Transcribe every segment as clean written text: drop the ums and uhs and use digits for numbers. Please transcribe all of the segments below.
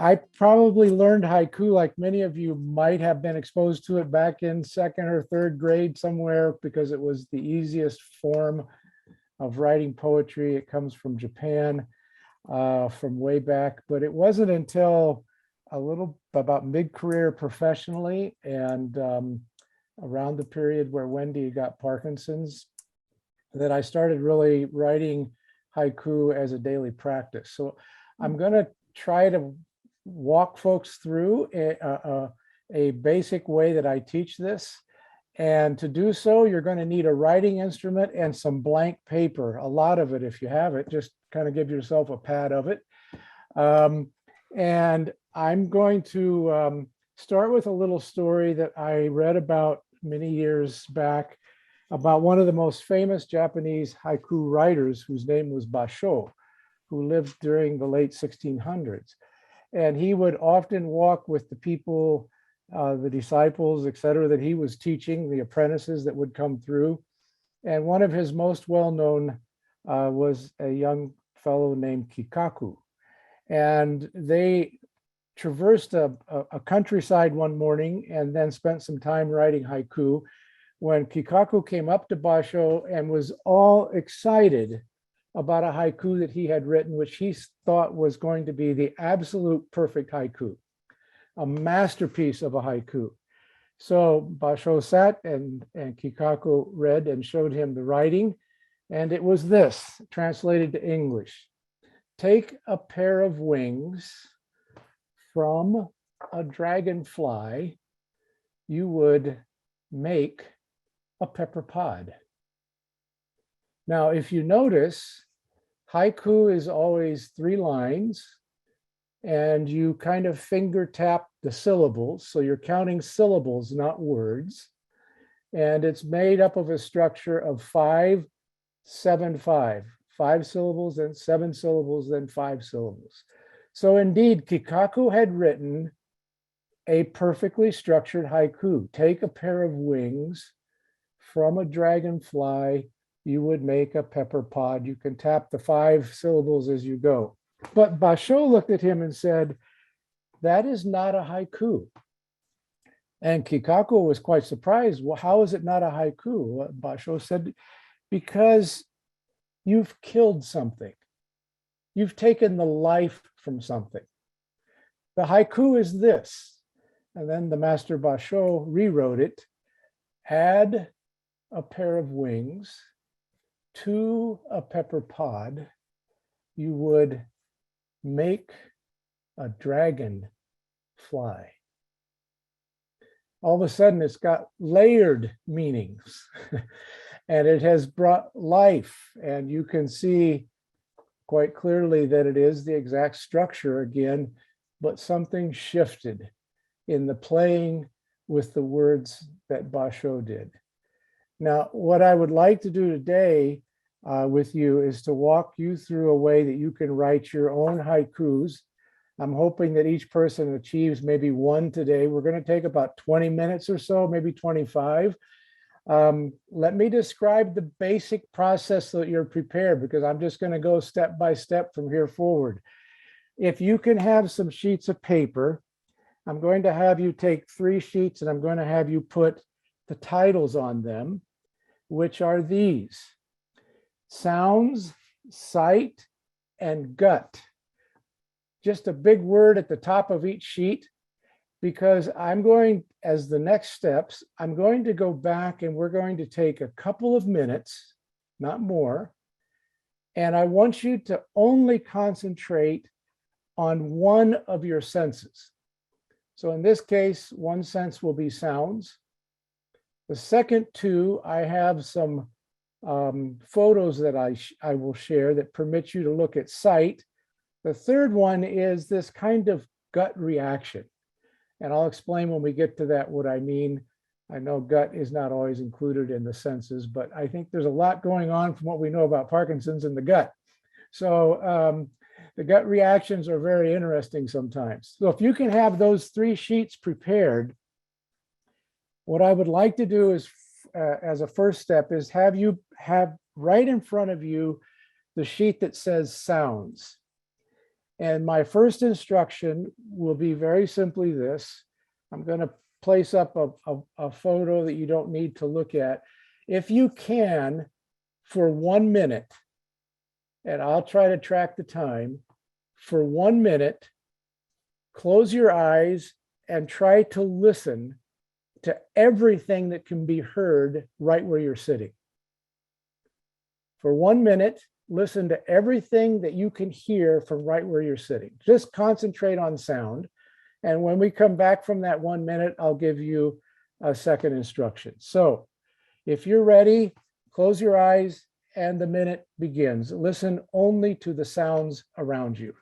I probably learned haiku like many of you might have been exposed to it back in second or third grade somewhere because it was the easiest form of writing poetry. It comes from Japan from way back, but it wasn't until a little about mid-career professionally and around the period where Wendy got Parkinson's that I started really writing haiku as a daily practice. So I'm going to try to walk folks through a basic way that I teach this. And to do so, you're going to need a writing instrument and some blank paper, a lot of it if you have it, just kind of give yourself a pad of it. And I'm going to start with a little story that I read about many years back about one of the most famous Japanese haiku writers whose name was Basho, who lived during the late 1600s. And he would often walk with the people, the disciples, et cetera, that he was teaching, the apprentices that would come through. And one of his most well-known was a young fellow named Kikaku. And they traversed a countryside one morning and then spent some time writing haiku when Kikaku came up to Basho and was all excited about a haiku that he had written, which he thought was going to be the absolute perfect haiku, a masterpiece of a haiku. So Basho sat and Kikaku read and showed him the writing, and it was this, translated to English. Take a pair of wings from a dragonfly, you would make a pepper pod. Now, if you notice, haiku is always 3 lines, and you kind of finger tap the syllables. So you're counting syllables, not words. And it's made up of a structure of 5, 7, 5. 5 syllables, then 7 syllables, then 5 syllables. So indeed, Kikaku had written a perfectly structured haiku. Take a pair of wings from a dragonfly, you would make a pepper pod. You can tap the 5 syllables as you go. But Basho looked at him and said, that is not a haiku. And Kikaku was quite surprised. Well, how is it not a haiku? Basho said, because you've killed something. You've taken the life from something. The haiku is this. And then the master Basho rewrote it. Add a pair of wings to a pepper pod, you would make a dragon fly. All of a sudden, it's got layered meanings and it has brought life. And you can see quite clearly that it is the exact structure again, but something shifted in the playing with the words that Basho did. Now, what I would like to do today with you is to walk you through a way that you can write your own haikus. I'm hoping that each person achieves maybe one today. We're going to take about 20 minutes or so, maybe 25. Let me describe the basic process so that you're prepared, because I'm just going to go step by step from here forward. If you can have some sheets of paper, I'm going to have you take 3 sheets and I'm going to have you put the titles on them, which are these: sounds, sight, and gut. Just a big word at the top of each sheet, because I'm going, as the next steps, I'm going to go back and we're going to take a couple of minutes, not more, and I want you to only concentrate on one of your senses. So in this case, one sense will be sounds. The second 2, I have some photos that I will share that permit you to look at sight. The third one is this kind of gut reaction. And I'll explain when we get to that what I mean. I know gut is not always included in the senses, but I think there's a lot going on from what we know about Parkinson's in the gut. So the gut reactions are very interesting sometimes. So if you can have those 3 sheets prepared, what I would like to do is, as a first step, is have you have right in front of you the sheet that says sounds. And my first instruction will be very simply this. I'm going to place up a photo that you don't need to look at. If you can, for 1 minute, and I'll try to track the time, for 1 minute, close your eyes and try to listen to everything that can be heard right where you're sitting. For 1 minute, listen to everything that you can hear from right where you're sitting. Just concentrate on sound. And when we come back from that 1 minute, I'll give you a second instruction. So if you're ready, close your eyes and the minute begins. Listen only to the sounds around you.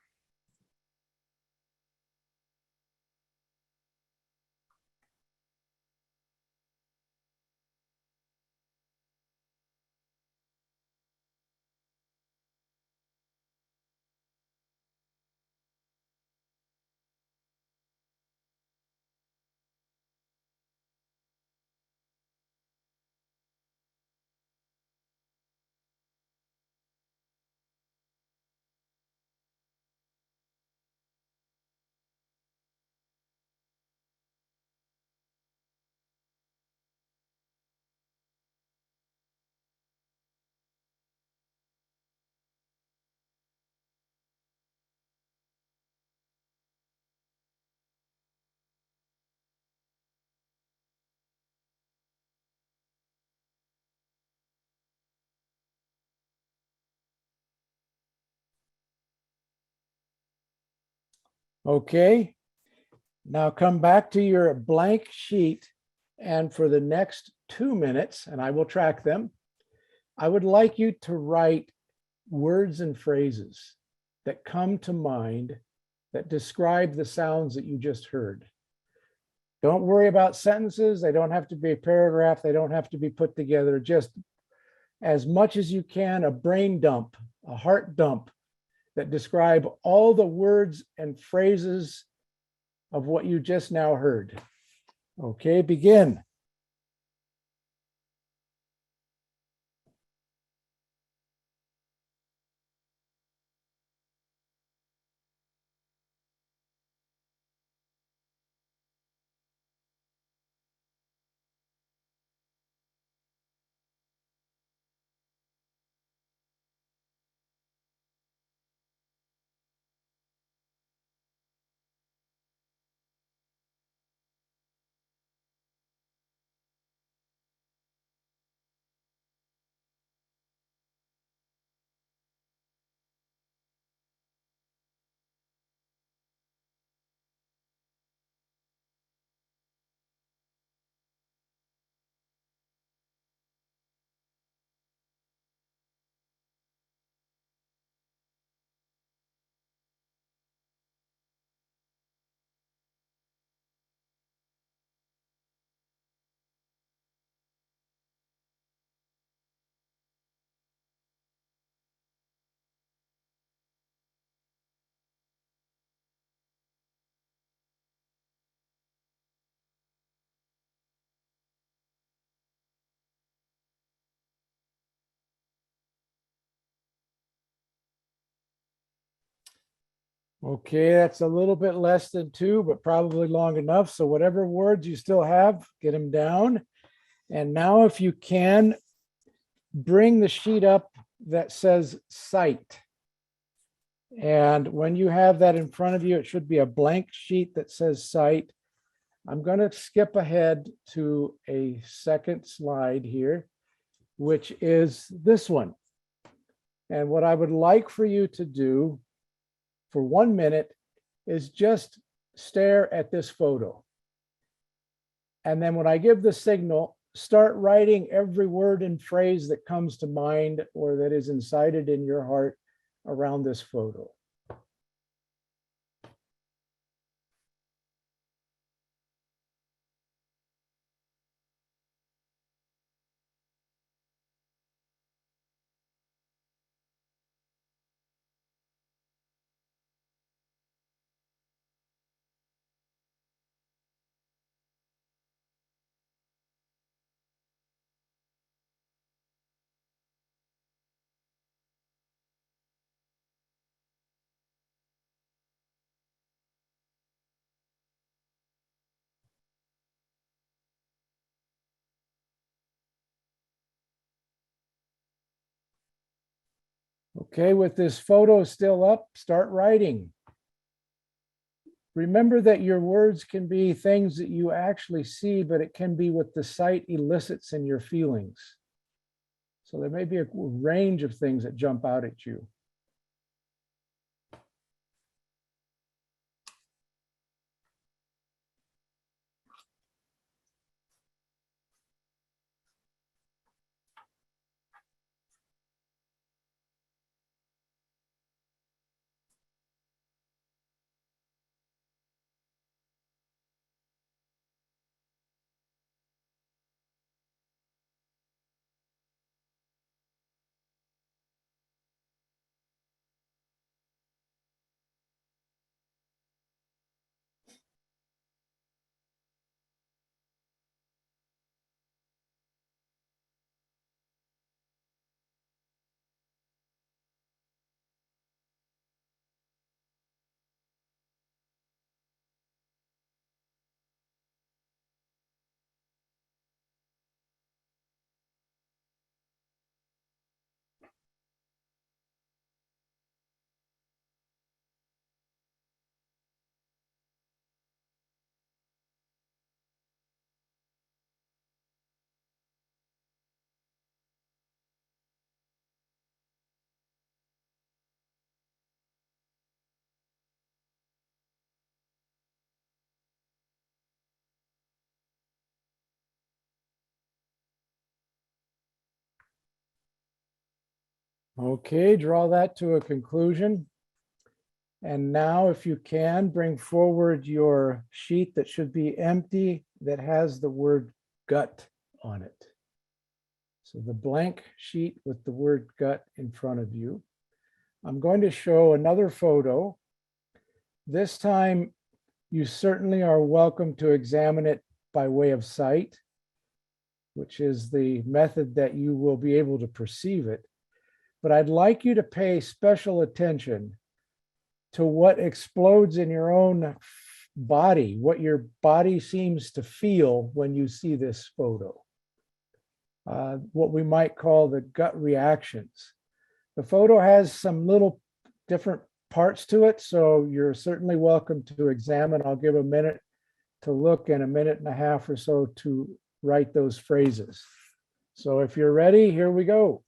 Okay, now come back to your blank sheet, and for the next 2 minutes, and I will track them, I would like you to write words and phrases that come to mind that describe the sounds that you just heard. Don't worry about sentences. They don't have to be a paragraph. They don't have to be put together. Just as much as you can, a brain dump, a heart dump that describe all the words and phrases of what you just now heard. Okay, begin. Okay, that's a little bit less than 2, but probably long enough. So whatever words you still have, get them down. And now if you can, bring the sheet up that says sight. And when you have that in front of you, it should be a blank sheet that says sight. I'm going to skip ahead to a second slide here, which is this one. And what I would like for you to do for 1 minute is just stare at this photo. And then when I give the signal, start writing every word and phrase that comes to mind or that is incited in your heart around this photo. Okay, with this photo still up, start writing. Remember that your words can be things that you actually see, but it can be what the sight elicits in your feelings. So there may be a range of things that jump out at you. Okay, draw that to a conclusion. And now, if you can, bring forward your sheet that should be empty that has the word gut on it. So the blank sheet with the word gut in front of you. I'm going to show another photo. This time, you certainly are welcome to examine it by way of sight, which is the method that you will be able to perceive it. But I'd like you to pay special attention to what explodes in your own body, what your body seems to feel when you see this photo, what we might call the gut reactions. The photo has some little different parts to it, so you're certainly welcome to examine. I'll give a minute to look and a minute and a half or so to write those phrases. So if you're ready, here we go.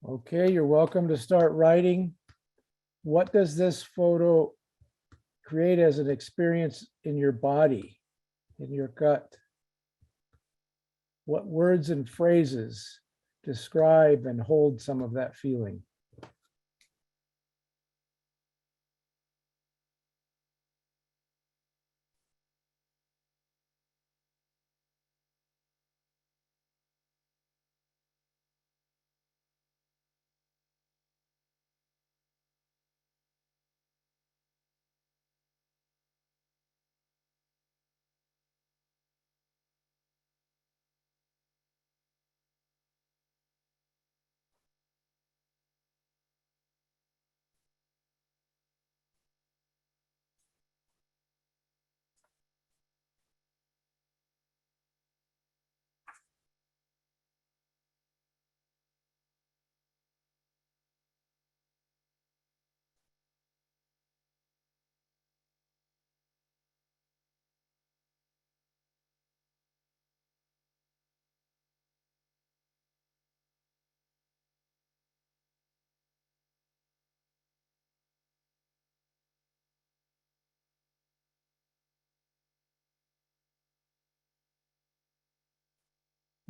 Okay, you're welcome to start writing. What does this photo create as an experience in your body, in your gut? What words and phrases describe and hold some of that feeling?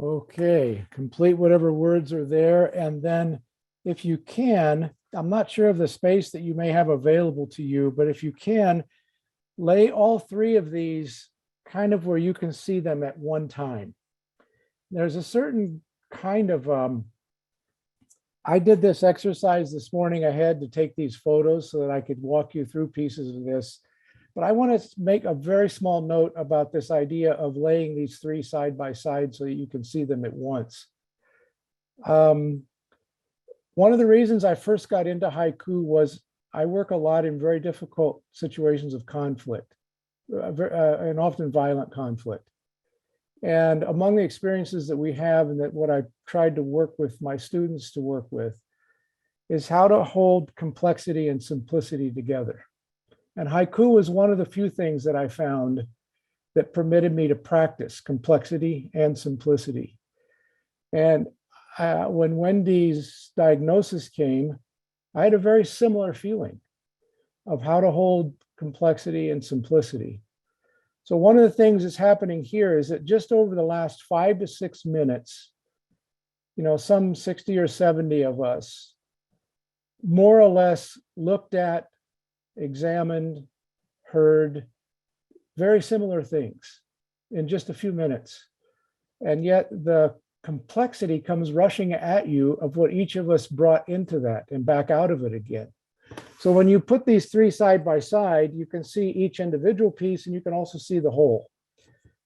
Okay, complete whatever words are there. And then if you can, I'm not sure of the space that you may have available to you, but if you can, lay all three of these kind of where you can see them at one time. There's a certain kind of, I did this exercise this morning. I had to take these photos so that I could walk you through pieces of this. But I want to make a very small note about this idea of laying these three side by side so that you can see them at once. One of the reasons I first got into haiku was I work a lot in very difficult situations of conflict, and often violent conflict. And among the experiences that we have, and that what I tried to work with my students to work with, is how to hold complexity and simplicity together. And haiku was one of the few things that I found that permitted me to practice complexity and simplicity. And when Wendy's diagnosis came, I had a very similar feeling of how to hold complexity and simplicity. So one of the things that's happening here is that just over the last 5 to 6 minutes, some 60 or 70 of us more or less looked at, examined, heard very similar things in just a few minutes. And yet the complexity comes rushing at you of what each of us brought into that and back out of it again. So when you put these three side by side, you can see each individual piece and you can also see the whole.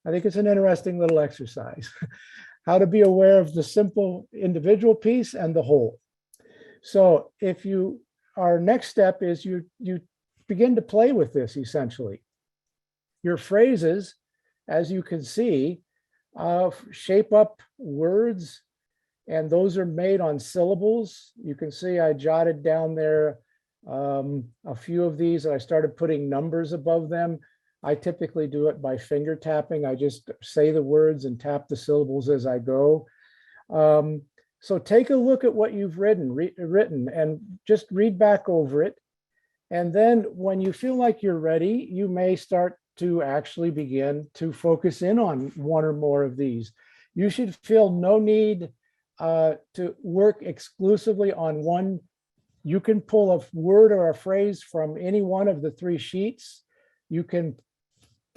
I think it's an interesting little exercise, how to be aware of the simple individual piece and the whole. So our next step is you begin to play with this essentially. Your phrases, as you can see, shape up words, and those are made on syllables. You can see I jotted down there a few of these, and I started putting numbers above them. I typically do it by finger tapping. I just say the words and tap the syllables as I go. So take a look at what you've written and just read back over it. And then when you feel like you're ready, you may start to actually begin to focus in on one or more of these. You should feel no need to work exclusively on one. You can pull a word or a phrase from any one of the three sheets. You can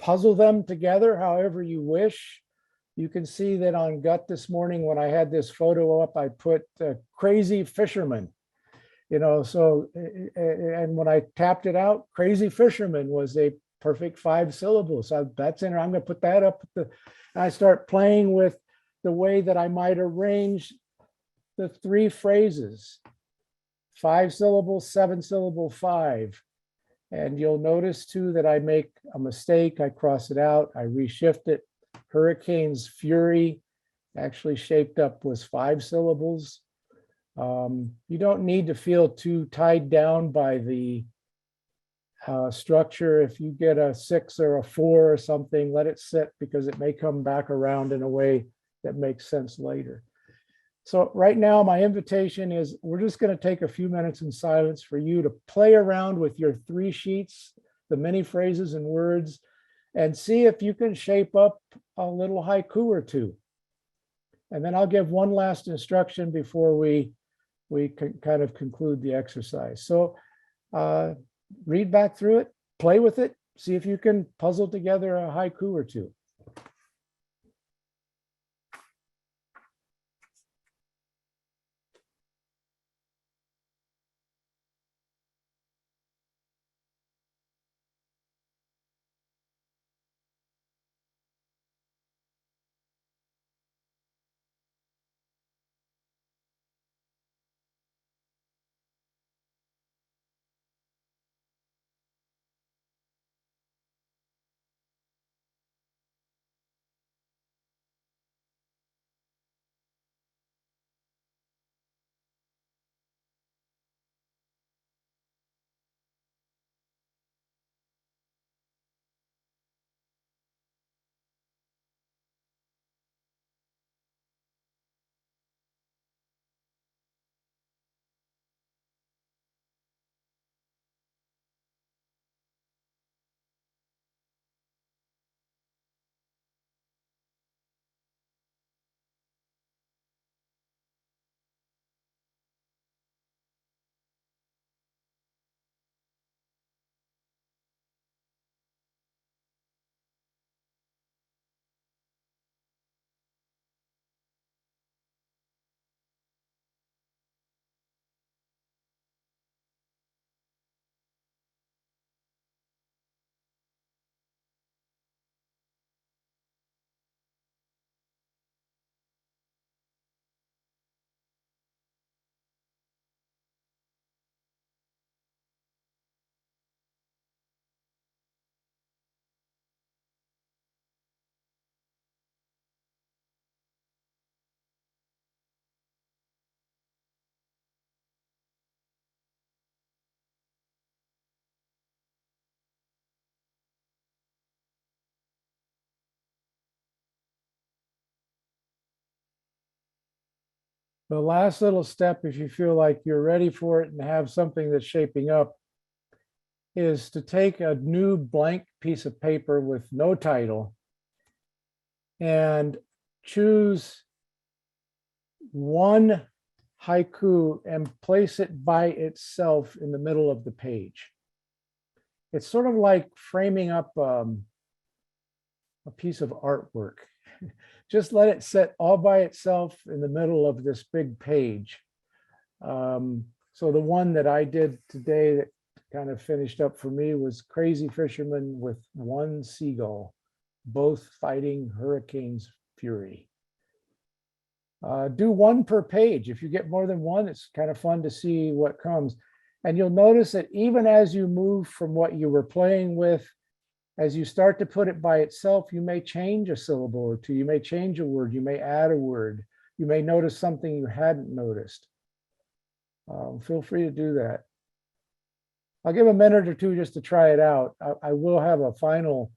puzzle them together however you wish. You can see that on Gut this morning, when I had this photo up, I put crazy fisherman. And when I tapped it out, crazy fisherman was a perfect 5 syllables. So that's in there. I'm going to put that up. And I start playing with the way that I might arrange the three phrases: 5 syllables, 7 syllable, 5. And you'll notice too that I make a mistake. I cross it out. I reshift it. Hurricane's fury actually shaped up was 5 syllables. You don't need to feel too tied down by the structure. If you get a 6 or a 4 or something, let it sit, because it may come back around in a way that makes sense later. So right now, my invitation is we're just going to take a few minutes in silence for you to play around with your 3 sheets, the many phrases and words, and see if you can shape up a little haiku or two. And then I'll give one last instruction before we can kind of conclude the exercise. So read back through it, play with it, see if you can puzzle together a haiku or two. The last little step, if you feel like you're ready for it and have something that's shaping up, is to take a new blank piece of paper with no title and choose one haiku and place it by itself in the middle of the page. It's sort of like framing up a piece of artwork. Just let it sit all by itself in the middle of this big page. So the one that I did today that kind of finished up for me was Crazy Fisherman with One Seagull, both fighting hurricane's fury. Do one per page. If you get more than one, it's kind of fun to see what comes. And you'll notice that even as you move from what you were playing with, as you start to put it by itself, you may change a syllable or two. You may change a word. You may add a word. You may notice something you hadn't noticed. Feel free to do that. I'll give a minute or two just to try it out. I will have a final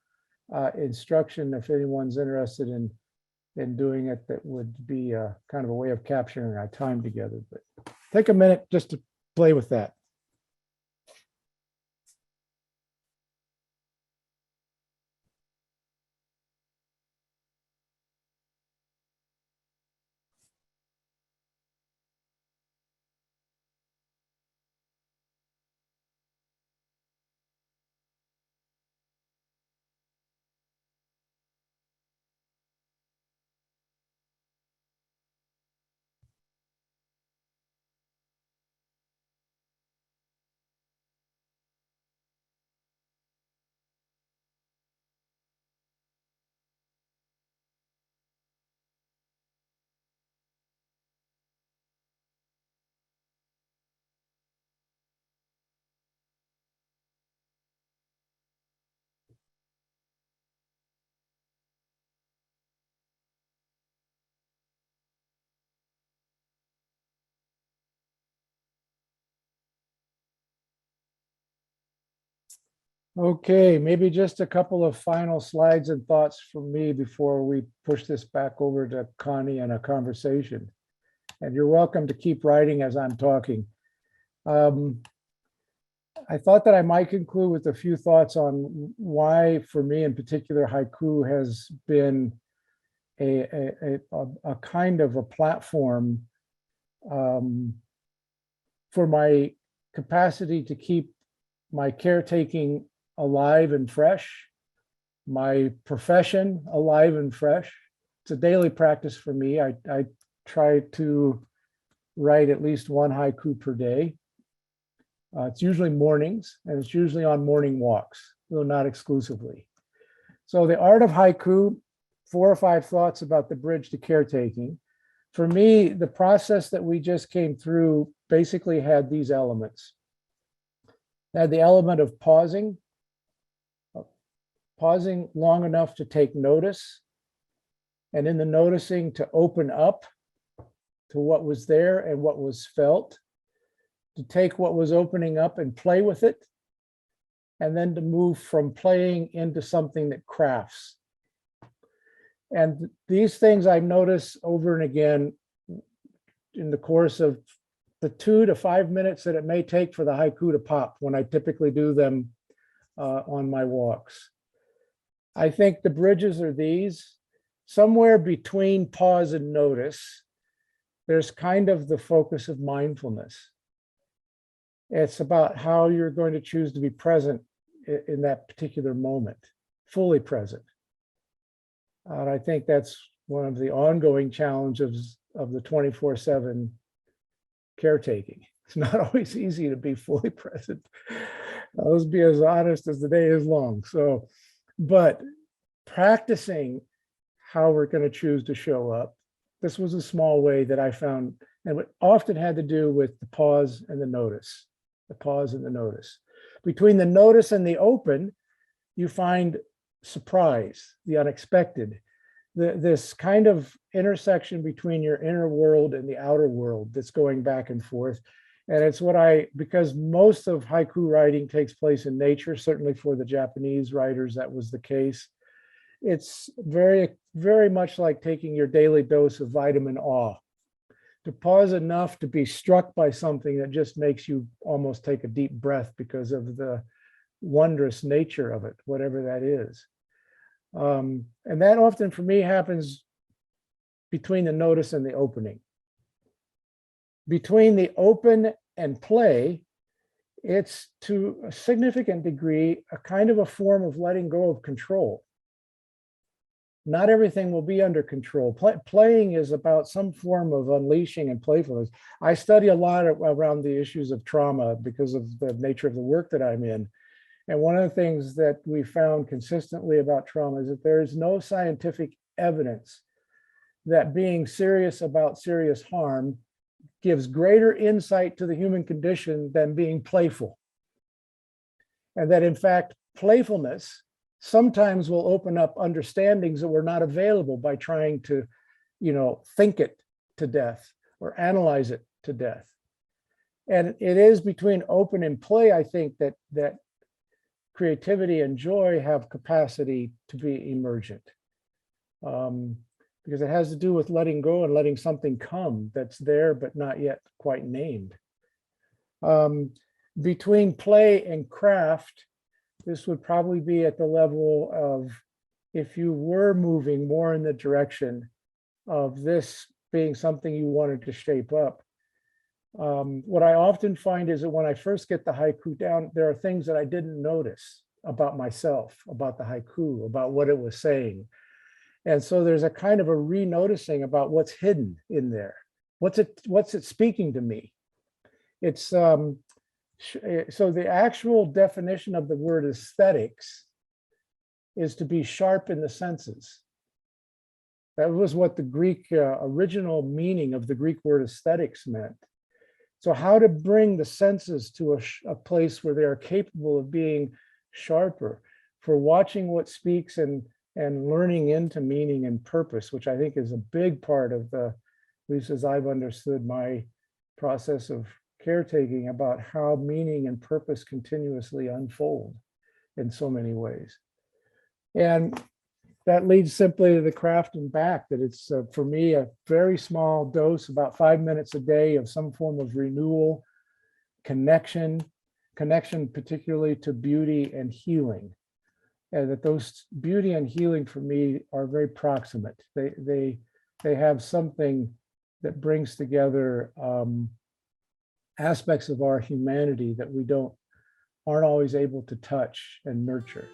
instruction if anyone's interested in doing it. That would be kind of a way of capturing our time together. But take a minute just to play with that. Okay, maybe just a couple of final slides and thoughts from me before we push this back over to Connie and a conversation. And you're welcome to keep writing as I'm talking. I thought that I might conclude with a few thoughts on why, for me in particular, haiku has been a kind of a platform for my capacity to keep my caretaking alive and fresh, my profession alive and fresh. It's a daily practice for me. I try to write at least one haiku per day. It's usually mornings, and it's usually on morning walks, though not exclusively. So the art of haiku, 4 or 5 thoughts about the bridge to caretaking. For me, the process that we just came through basically had these elements. It had the element of pausing long enough to take notice, and in the noticing to open up to what was there and what was felt, to take what was opening up and play with it, and then to move from playing into something that crafts. And these things I notice over and again in the course of the 2 to 5 minutes that it may take for the haiku to pop when I typically do them on my walks. I think the bridges are these. Somewhere between pause and notice, there's kind of the focus of mindfulness. It's about how you're going to choose to be present in that particular moment, fully present. And I think that's one of the ongoing challenges of the 24/7 caretaking. It's not always easy to be fully present. Let's be as honest as the day is long. So, but practicing how we're going to choose to show up. This was a small way that I found, and it often had to do with the pause and the notice, the pause and the notice. Between the notice and the open, you find surprise, the unexpected, this kind of intersection between your inner world and the outer world that's going back and forth. And it's what because most of haiku writing takes place in nature, certainly for the Japanese writers, that was the case. It's very, very much like taking your daily dose of vitamin A. to pause enough to be struck by something that just makes you almost take a deep breath because of the wondrous nature of it, whatever that is. And that often for me happens between the notice and the opening. Between the open and play, it's to a significant degree a kind of a form of letting go of control. Not everything will be under control. Playing is about some form of unleashing and playfulness. I study a lot around the issues of trauma because of the nature of the work that I'm in. And one of the things that we found consistently about trauma is that there is no scientific evidence that being serious about serious harm gives greater insight to the human condition than being playful. And that in fact, playfulness sometimes will open up understandings that were not available by trying to, think it to death or analyze it to death. And it is between open and play, I think, that creativity and joy have capacity to be emergent. Because it has to do with letting go and letting something come that's there but not yet quite named. Between play and craft, this would probably be at the level of if you were moving more in the direction of this being something you wanted to shape up. What I often find is that when I first get the haiku down, there are things that I didn't notice about myself, about the haiku, about what it was saying. And so there's a kind of a re-noticing about what's hidden in there. What's it speaking to me? It's so the actual definition of the word aesthetics is to be sharp in the senses. That was what the Greek original meaning of the Greek word aesthetics meant. So how to bring the senses to a place where they are capable of being sharper for watching what speaks and learning into meaning and purpose, which I think is a big part of at least as I've understood my process of caretaking, about how meaning and purpose continuously unfold in so many ways. And that leads simply to the craft and back, that it's for me a very small dose, about 5 minutes a day of some form of renewal, connection particularly to beauty and healing. And that those beauty and healing for me are very proximate. They have something that brings together aspects of our humanity that we aren't always able to touch and nurture.